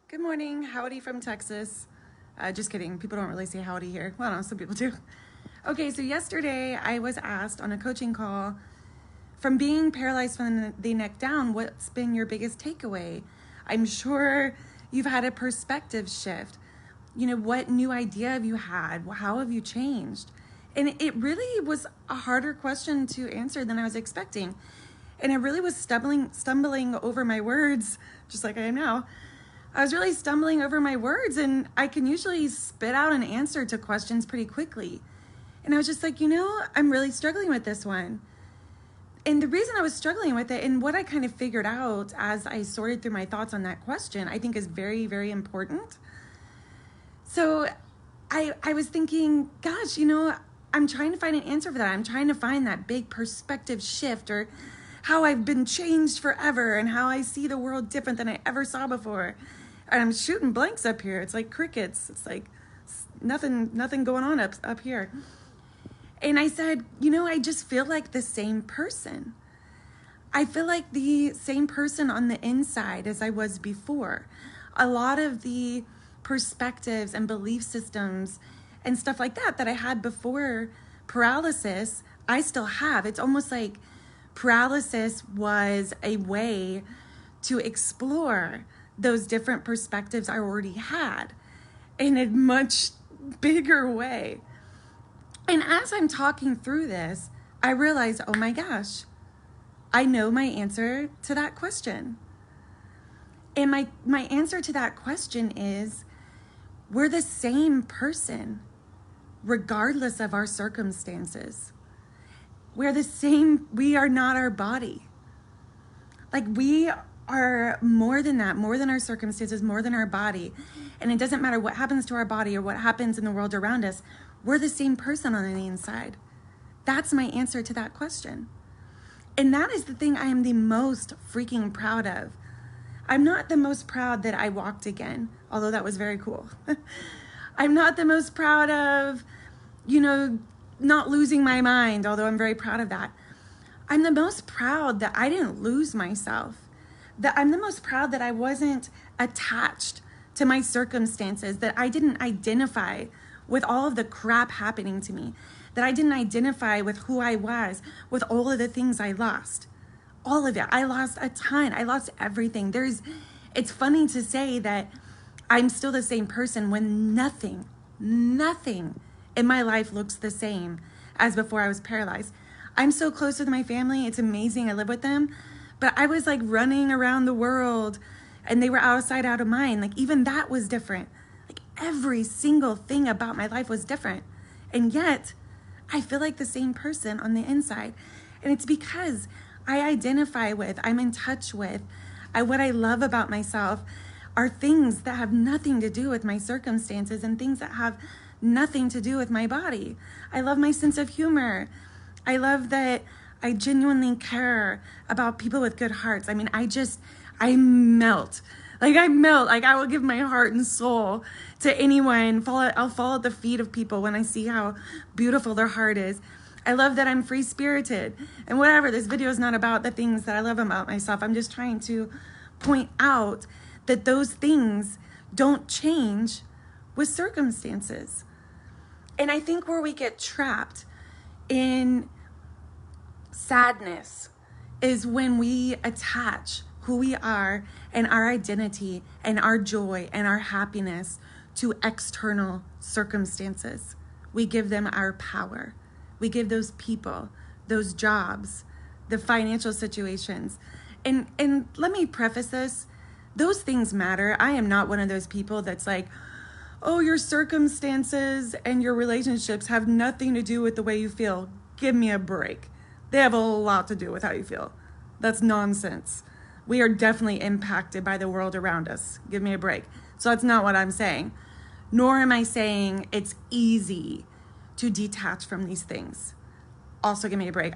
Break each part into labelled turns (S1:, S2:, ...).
S1: Good morning, howdy from Texas. Just kidding, people don't really say howdy here. Well, no, some people do. Okay, so yesterday I was asked on a coaching call, from being paralyzed from the neck down, what's been your biggest takeaway? I'm sure you've had a perspective shift. You know, what new idea have you had? How have you changed? And it really was a harder question to answer than I was expecting. And I really was stumbling over my words, just like I am now. I was really stumbling over my words, and I can usually spit out an answer to questions pretty quickly. And I was just like, I'm really struggling with this one. And the reason I was struggling with it, and what I kind of figured out as I sorted through my thoughts on that question, I think is very, very important. So I was thinking, gosh, I'm trying to find an answer for that. I'm trying to find that big perspective shift, or how I've been changed forever and how I see the world different than I ever saw before. And I'm shooting blanks up here. It's like crickets. It's like nothing going on up here. And I said, I just feel like the same person. I feel like the same person on the inside as I was before. A lot of the perspectives and belief systems and stuff like that I had before paralysis, I still have. It's almost like paralysis was a way to explore those different perspectives I already had in a much bigger way. And as I'm talking through this, I realize, oh my gosh, I know my answer to that question. And my answer to that question is, we're the same person, regardless of our circumstances. We're the same. We are not our body. Like, we are more than that, more than our circumstances, more than our body. And it doesn't matter what happens to our body or what happens in the world around us. We're the same person on the inside. That's my answer to that question. And that is the thing I am the most freaking proud of. I'm not the most proud that I walked again, although that was very cool. I'm not the most proud of, not losing my mind, although I'm very proud of that. I'm the most proud that I didn't lose myself. That I'm the most proud that I wasn't attached to my circumstances, that I didn't identify with all of the crap happening to me, that I didn't identify with who I was, with all of the things I lost. All of it. I lost a ton. I lost everything. It's funny to say that I'm still the same person when nothing in my life looks the same as before I was paralyzed. I'm so close with my family. It's amazing. I live with them. But I was like running around the world and they were out of sight, out of mind. Like, even that was different. Like, every single thing about my life was different. And yet I feel like the same person on the inside. And it's because I identify with, I'm in touch with, what I love about myself are things that have nothing to do with my circumstances and things that have nothing to do with my body. I love my sense of humor. I love that I genuinely care about people with good hearts. I mean, I melt. Like, I will give my heart and soul to anyone. I'll fall at the feet of people when I see how beautiful their heart is. I love that I'm free-spirited. And whatever, this video is not about the things that I love about myself. I'm just trying to point out that those things don't change with circumstances. And I think where we get trapped in sadness is when we attach who we are and our identity and our joy and our happiness to external circumstances. We give them our power. We give those people, those jobs, the financial situations. And let me preface this. Those things matter. I am not one of those people that's like, oh, your circumstances and your relationships have nothing to do with the way you feel. Give me a break. They have a lot to do with how you feel. That's nonsense. We are definitely impacted by the world around us. Give me a break. So that's not what I'm saying. Nor am I saying it's easy to detach from these things. Also, give me a break.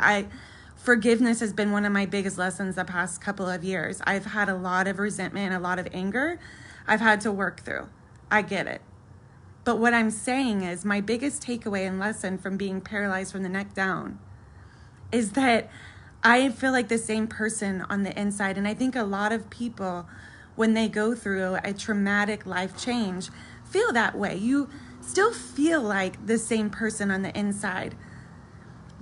S1: Forgiveness has been one of my biggest lessons the past couple of years. I've had a lot of resentment and a lot of anger I've had to work through. I get it. But what I'm saying is, my biggest takeaway and lesson from being paralyzed from the neck down is that I feel like the same person on the inside. And I think a lot of people when they go through a traumatic life change feel that way. You still feel like the same person on the inside,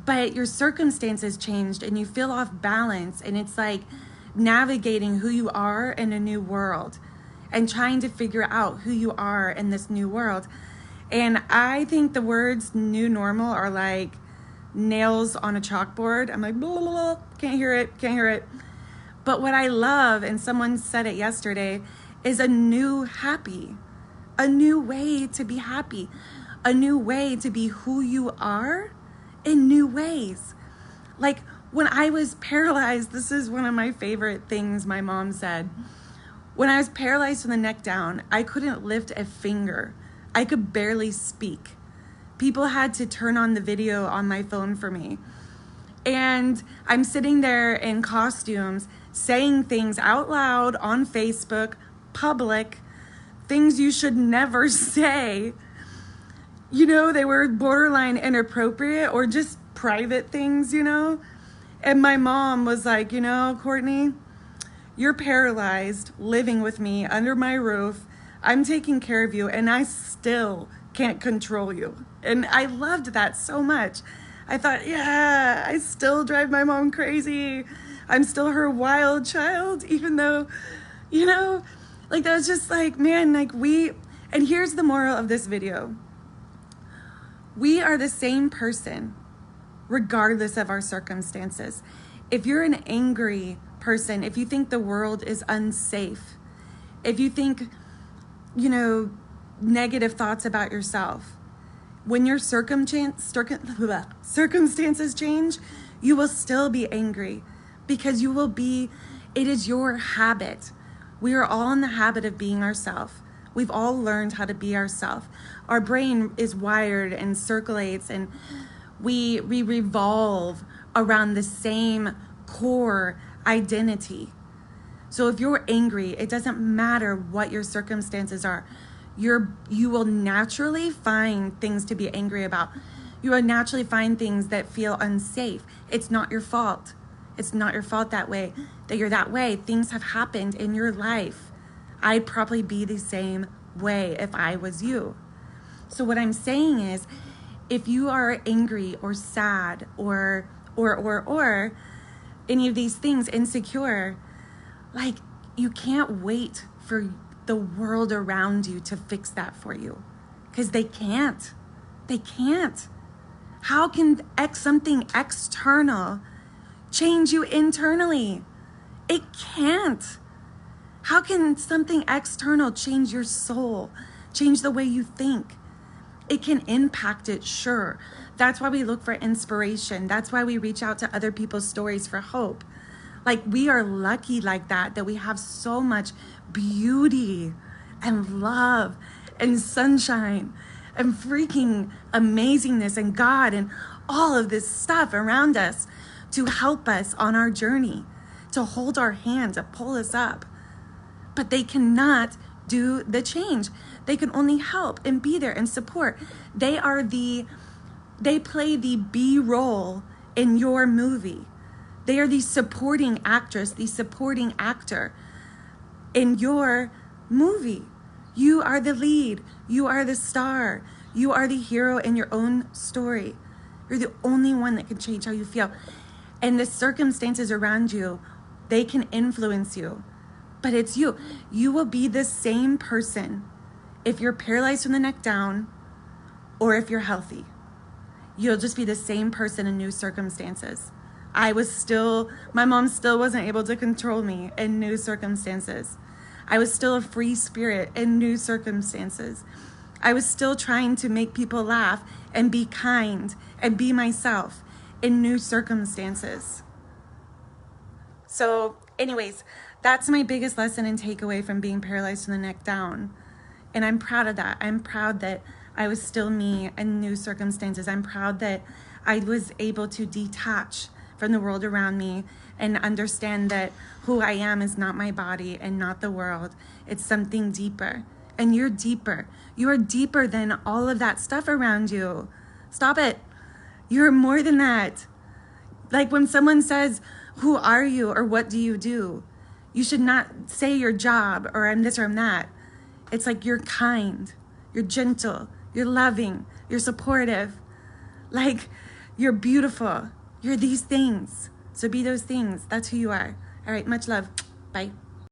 S1: but your circumstances changed and you feel off balance, and it's like navigating who you are in a new world and trying to figure out who you are in this new world. And I think the words new normal are like nails on a chalkboard. I'm like, blah, blah, blah, can't hear it. But what I love, and someone said it yesterday, is a new happy, a new way to be happy, a new way to be who you are in new ways. Like when I was paralyzed, this is one of my favorite things my mom said. When I was paralyzed from the neck down, I couldn't lift a finger. I could barely speak. People had to turn on the video on my phone for me. And I'm sitting there in costumes, saying things out loud on Facebook, public, things you should never say. You know, they were borderline inappropriate or just private things, you know? And my mom was like, you know, Courtney, you're paralyzed, living with me under my roof. I'm taking care of you, and I still can't control you. And I loved that so much. I thought, yeah, I still drive my mom crazy. I'm still her wild child, even though, you know, like that was just like, man, like and here's the moral of this video. We are the same person, regardless of our circumstances. If you're an angry person, if you think the world is unsafe, if you think, you know, negative thoughts about yourself, when your circumstances change, you will still be angry because it is your habit. We are all in the habit of being ourselves. We've all learned how to be ourselves. Our brain is wired and circulates, and we revolve around the same core identity. So if you're angry, it doesn't matter what your circumstances are. You will naturally find things to be angry about. You will naturally find things that feel unsafe. It's not your fault. It's not your fault that you're that way. Things have happened in your life. I'd probably be the same way if I was you. So what I'm saying is, if you are angry or sad or any of these things, insecure, like you can't wait for the world around you to fix that for you, because they can't. How can something external change you internally? It can't. How can something external change your soul, change the way you think? It can impact it, sure. That's why we look for inspiration. That's why we reach out to other people's stories for hope. Like, we are lucky like that we have so much beauty and love and sunshine and freaking amazingness and God and all of this stuff around us to help us on our journey, to hold our hand, to pull us up. But they cannot do the change. They can only help and be there and support. They play the B role in your movie. They are the supporting actress, the supporting actor in your movie. You are the lead. You are the star. You are the hero in your own story. You're the only one that can change how you feel. And the circumstances around you, they can influence you. But it's you. You will be the same person if you're paralyzed from the neck down or if you're healthy. You'll just be the same person in new circumstances. My mom still wasn't able to control me in new circumstances. I was still a free spirit in new circumstances. I was still trying to make people laugh and be kind and be myself in new circumstances. So anyways, that's my biggest lesson and takeaway from being paralyzed from the neck down. And I'm proud of that. I'm proud that I was still me in new circumstances. I'm proud that I was able to detach from the world around me and understand that who I am is not my body and not the world. It's something deeper. And you're deeper. You are deeper than all of that stuff around you. Stop it. You're more than that. Like when someone says, who are you or what do you do? You should not say your job or I'm this or I'm that. It's like you're kind, you're gentle, you're loving, you're supportive. Like, you're beautiful. You're these things. So be those things. That's who you are. All right, much love. Bye.